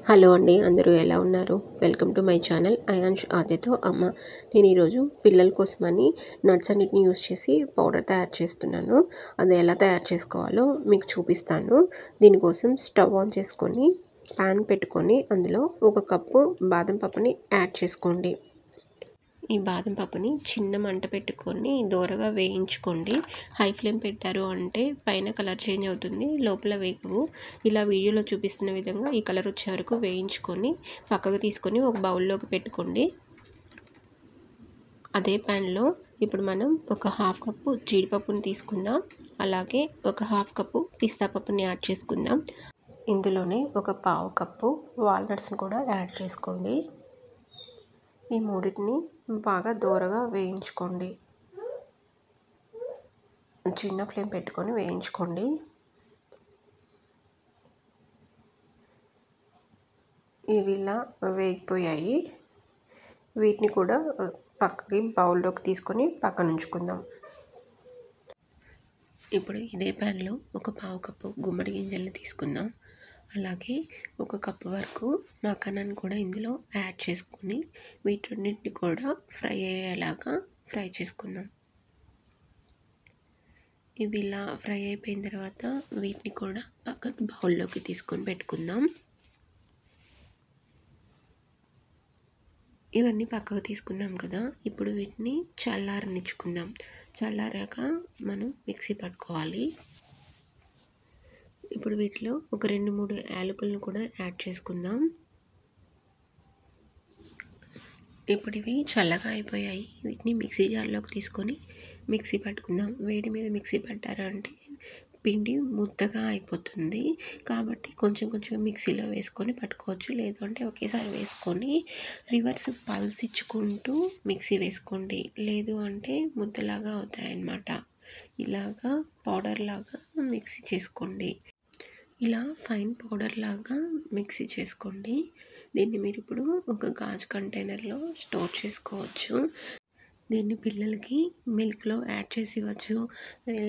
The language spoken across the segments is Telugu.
హలో అండి, అందరూ ఎలా ఉన్నారు? Welcome to my channel Ayansh ఆదితో అమ్మ. నేను ఈరోజు పిల్లల కోసమని నట్స్ అన్నిటిని యూస్ చేసి పౌడర్ తయారు చేస్తున్నాను. అది ఎలా తయారు చేసుకోవాలో మీకు చూపిస్తాను. దీనికోసం స్టవ్ ఆన్ చేసుకొని ప్యాన్ పెట్టుకొని అందులో 1 కప్పు బాదం పప్పుని యాడ్ చేసుకోండి. ఈ బాదం పప్పుని చిన్న మంట పెట్టుకొని దోరగా వేయించుకోండి. హై ఫ్లేమ్ పెట్టారు అంటే పైన కలర్ చేంజ్ అవుతుంది, లోపల వేగవు. ఇలా వీడియోలో చూపిస్తున్న విధంగా ఈ కలర్ వచ్చే వరకు వేయించుకొని పక్కకు తీసుకొని ఒక బౌల్లోకి పెట్టుకోండి. అదే ప్యాన్లో ఇప్పుడు మనం ఒక 1/2 కప్పు జీడిపప్పుని తీసుకుందాం. అలాగే ఒక 1/2 కప్పు పిస్తా పప్పుని యాడ్ చేసుకుందాం. ఇందులోనే ఒక 1/4 కప్పు వాల్నట్స్ని కూడా యాడ్ చేసుకోండి. ఈ మూడింటిని బాగా దోరగా వేయించుకోండి. చిన్న ఫ్లేమ్ పెట్టుకొని వేయించుకోండి. ఇవి ఇలా వేగిపోయాయి. వీటిని కూడా పక్కకి బౌల్లోకి తీసుకొని పక్కన ఉంచుకుందాం. ఇప్పుడు ఇదే ప్యాన్లో ఒక 1/4 కప్పు గుమ్మడి గింజల్ని తీసుకుందాం. అలాగే 1 కప్పు వరకు మకానాన్ని కూడా ఇందులో యాడ్ చేసుకొని వీటన్నిటిని కూడా ఫ్రై అయ్యేలాగా ఫ్రై చేసుకుందాం. ఇవి ఇలా ఫ్రై అయిపోయిన తర్వాత వీటిని కూడా పక్కన బౌల్లోకి తీసుకొని పెట్టుకుందాం. ఇవన్నీ పక్కకు తీసుకున్నాం కదా, ఇప్పుడు వీటిని చల్లారనిచ్చుకుందాం. చల్లారాక మనం మిక్సీ పట్టుకోవాలి. ఇప్పుడు వీటిలో ఒక 2-3 యాలకులను కూడా యాడ్ చేసుకుందాం. ఇప్పుడు ఇవి చల్లగా అయిపోయాయి. వీటిని మిక్సీ జార్లోకి తీసుకొని మిక్సీ పట్టుకుందాం. వేడి మీద మిక్సీ పట్టారంటే పిండి ముద్దగా అయిపోతుంది. కాబట్టి కొంచెం కొంచెం మిక్సీలో వేసుకొని పట్టుకోవచ్చు. లేదు అంటే ఒకేసారి వేసుకొని రివర్స్ పల్స్ ఇచ్చుకుంటూ మిక్సీ వేసుకోండి. లేదు అంటే ముద్దలాగా అవుతాయన్నమాట. ఇలాగా పౌడర్ లాగా మిక్సీ చేసుకోండి. ఇలా ఫైన్ పౌడర్ లాగా మిక్సీ చేసుకోండి. దీన్ని మీరు ఇప్పుడు ఒక గాజు కంటైనర్లో స్టోర్ చేసుకోవచ్చు. దీన్ని పిల్లలకి మిల్క్లో యాడ్ చేసి ఇవ్వచ్చు.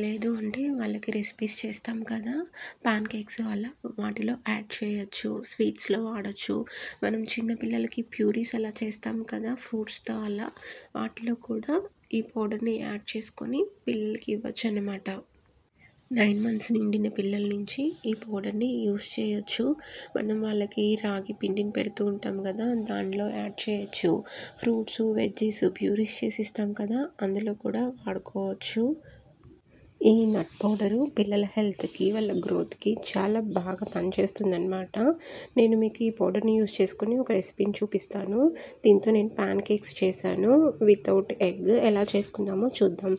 లేదు అంటే వాళ్ళకి రెసిపీస్ చేస్తాం కదా, పాన్ కేక్స్ అలా వాటిలో యాడ్ చేయొచ్చు. స్వీట్స్లో వాడచ్చు. మనం చిన్నపిల్లలకి ప్యూరీస్ అలా చేస్తాం కదా ఫ్రూట్స్తో, అలా వాటిలో కూడా ఈ పౌడర్ని యాడ్ చేసుకొని పిల్లలకి ఇవ్వచ్చు అన్నమాట. 9 మంత్స్ నిండిన పిల్లల నుంచి ఈ పౌడర్ని యూస్ చేయొచ్చు. మనం వాళ్ళకి రాగి పిండిని పెడుతూ ఉంటాం కదా, దానిలో యాడ్ చేయొచ్చు. ఫ్రూట్స్, వెజ్జీస్ ప్యూరీస్ చేసి ఇస్తాం కదా, అందులో కూడా వాడుకోవచ్చు. ఈ నట్ పౌడరు పిల్లల హెల్త్కి, వాళ్ళ గ్రోత్కి చాలా బాగా పనిచేస్తుందన్నమాట. నేను మీకు ఈ పౌడర్ని యూస్ చేసుకొని ఒక రెసిపీని చూపిస్తాను. దీంతో నేను ప్యాన్ కేక్స్ చేశాను వితౌట్ ఎగ్. ఎలా చేసుకుందామో చూద్దాం.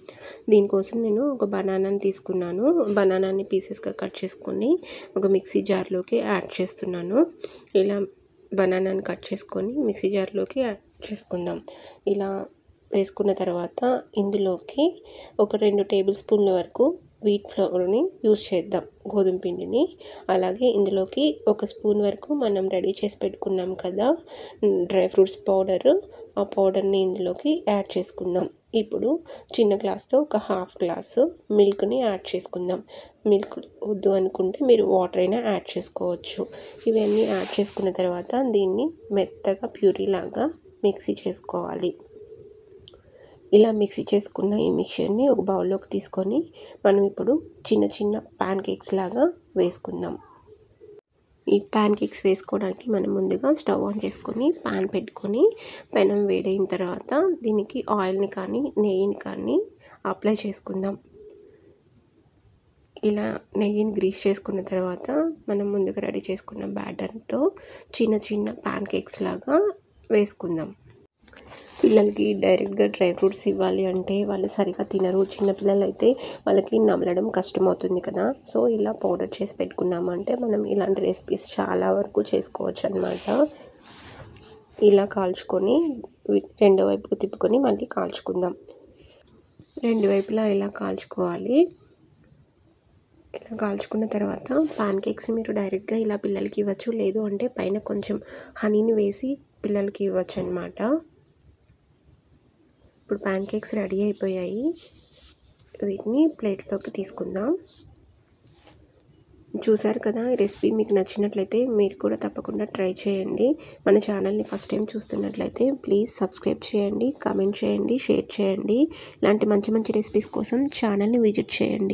దీనికోసం నేను ఒక బనానాని తీసుకున్నాను. బనానాని పీసెస్గా కట్ చేసుకొని ఒక మిక్సీ జార్లోకి యాడ్ చేస్తున్నాను. ఇలా బనానాని కట్ చేసుకొని మిక్సీ జార్లోకి యాడ్ చేసుకుందాం. ఇలా వేసుకున్న తర్వాత ఇందులోకి ఒక 2 టేబుల్ స్పూన్ల వరకు వీట్ ఫ్లోర్ని యూస్ చేద్దాం, గోధుమ పిండిని. అలాగే ఇందులోకి 1 స్పూన్ వరకు మనం రెడీ చేసి పెట్టుకున్నాం కదా డ్రై ఫ్రూట్స్ పౌడరు, ఆ పౌడర్ని ఇందులోకి యాడ్ చేసుకుందాం. ఇప్పుడు చిన్న గ్లాస్తో ఒక 1/2 గ్లాసు మిల్క్ని యాడ్ చేసుకుందాం. మిల్క్ వద్దు అనుకుంటే మీరు వాటర్ అయినా యాడ్ చేసుకోవచ్చు. ఇవన్నీ యాడ్ చేసుకున్న తర్వాత దీన్ని మెత్తగా ప్యూరీ లాగా మిక్సీ చేసుకోవాలి. ఇలా మిక్సీ చేసుకున్న ఈ మిక్చర్ని ఒక బౌల్లోకి తీసుకొని మనం ఇప్పుడు చిన్న చిన్న ప్యాన్ కేక్స్ లాగా వేసుకుందాం. ఈ ప్యాన్ కేక్స్ వేసుకోవడానికి మనం ముందుగా స్టవ్ ఆన్ చేసుకొని ప్యాన్ పెట్టుకొని పెనం వేడైన తర్వాత దీనికి ఆయిల్ని కానీ నెయ్యిని కానీ అప్లై చేసుకుందాం. ఇలా నెయ్యిని గ్రీస్ చేసుకున్న తర్వాత మనం ముందుగా రెడీ చేసుకున్న బ్యాటర్తో చిన్న చిన్న ప్యాన్ కేక్స్ లాగా వేసుకుందాం. పిల్లలకి డైరెక్ట్గా డ్రై ఫ్రూట్స్ ఇవ్వాలి అంటే వాళ్ళు సరిగా తినరు. చిన్నపిల్లలు అయితే వాళ్ళకి నమలడం కష్టమవుతుంది కదా. సో ఇలా పౌడర్ చేసి పెట్టుకున్నామంటే మనం ఇలాంటి రెసిపీస్ చాలా వరకు చేసుకోవచ్చు అన్నమాట. ఇలా కాల్చుకొని రెండో వైపుకు తిప్పుకొని మళ్ళీ కాల్చుకుందాం. 2 వైపులా ఇలా కాల్చుకోవాలి. ఇలా కాల్చుకున్న తర్వాత పాన్ కేక్స్ మీరు డైరెక్ట్గా ఇలా పిల్లలకి ఇవ్వచ్చు. లేదు అంటే పైన కొంచెం హనీని వేసి పిల్లలకి ఇవ్వచ్చు అన్నమాట. ఇప్పుడు ప్యాన్ కేక్స్ రెడీ అయిపోయాయి. వీటిని ప్లేట్లోకి తీసుకుందాం. చూసారు కదా, ఈ రెసిపీ మీకు నచ్చినట్లయితే మీరు కూడా తప్పకుండా ట్రై చేయండి. మన ఛానల్ని ఫస్ట్ టైం చూస్తున్నట్లయితే ప్లీజ్ సబ్స్క్రైబ్ చేయండి, కామెంట్ చేయండి, షేర్ చేయండి. ఇలాంటి మంచి మంచి రెసిపీస్ కోసం ఛానల్ని విజిట్ చేయండి.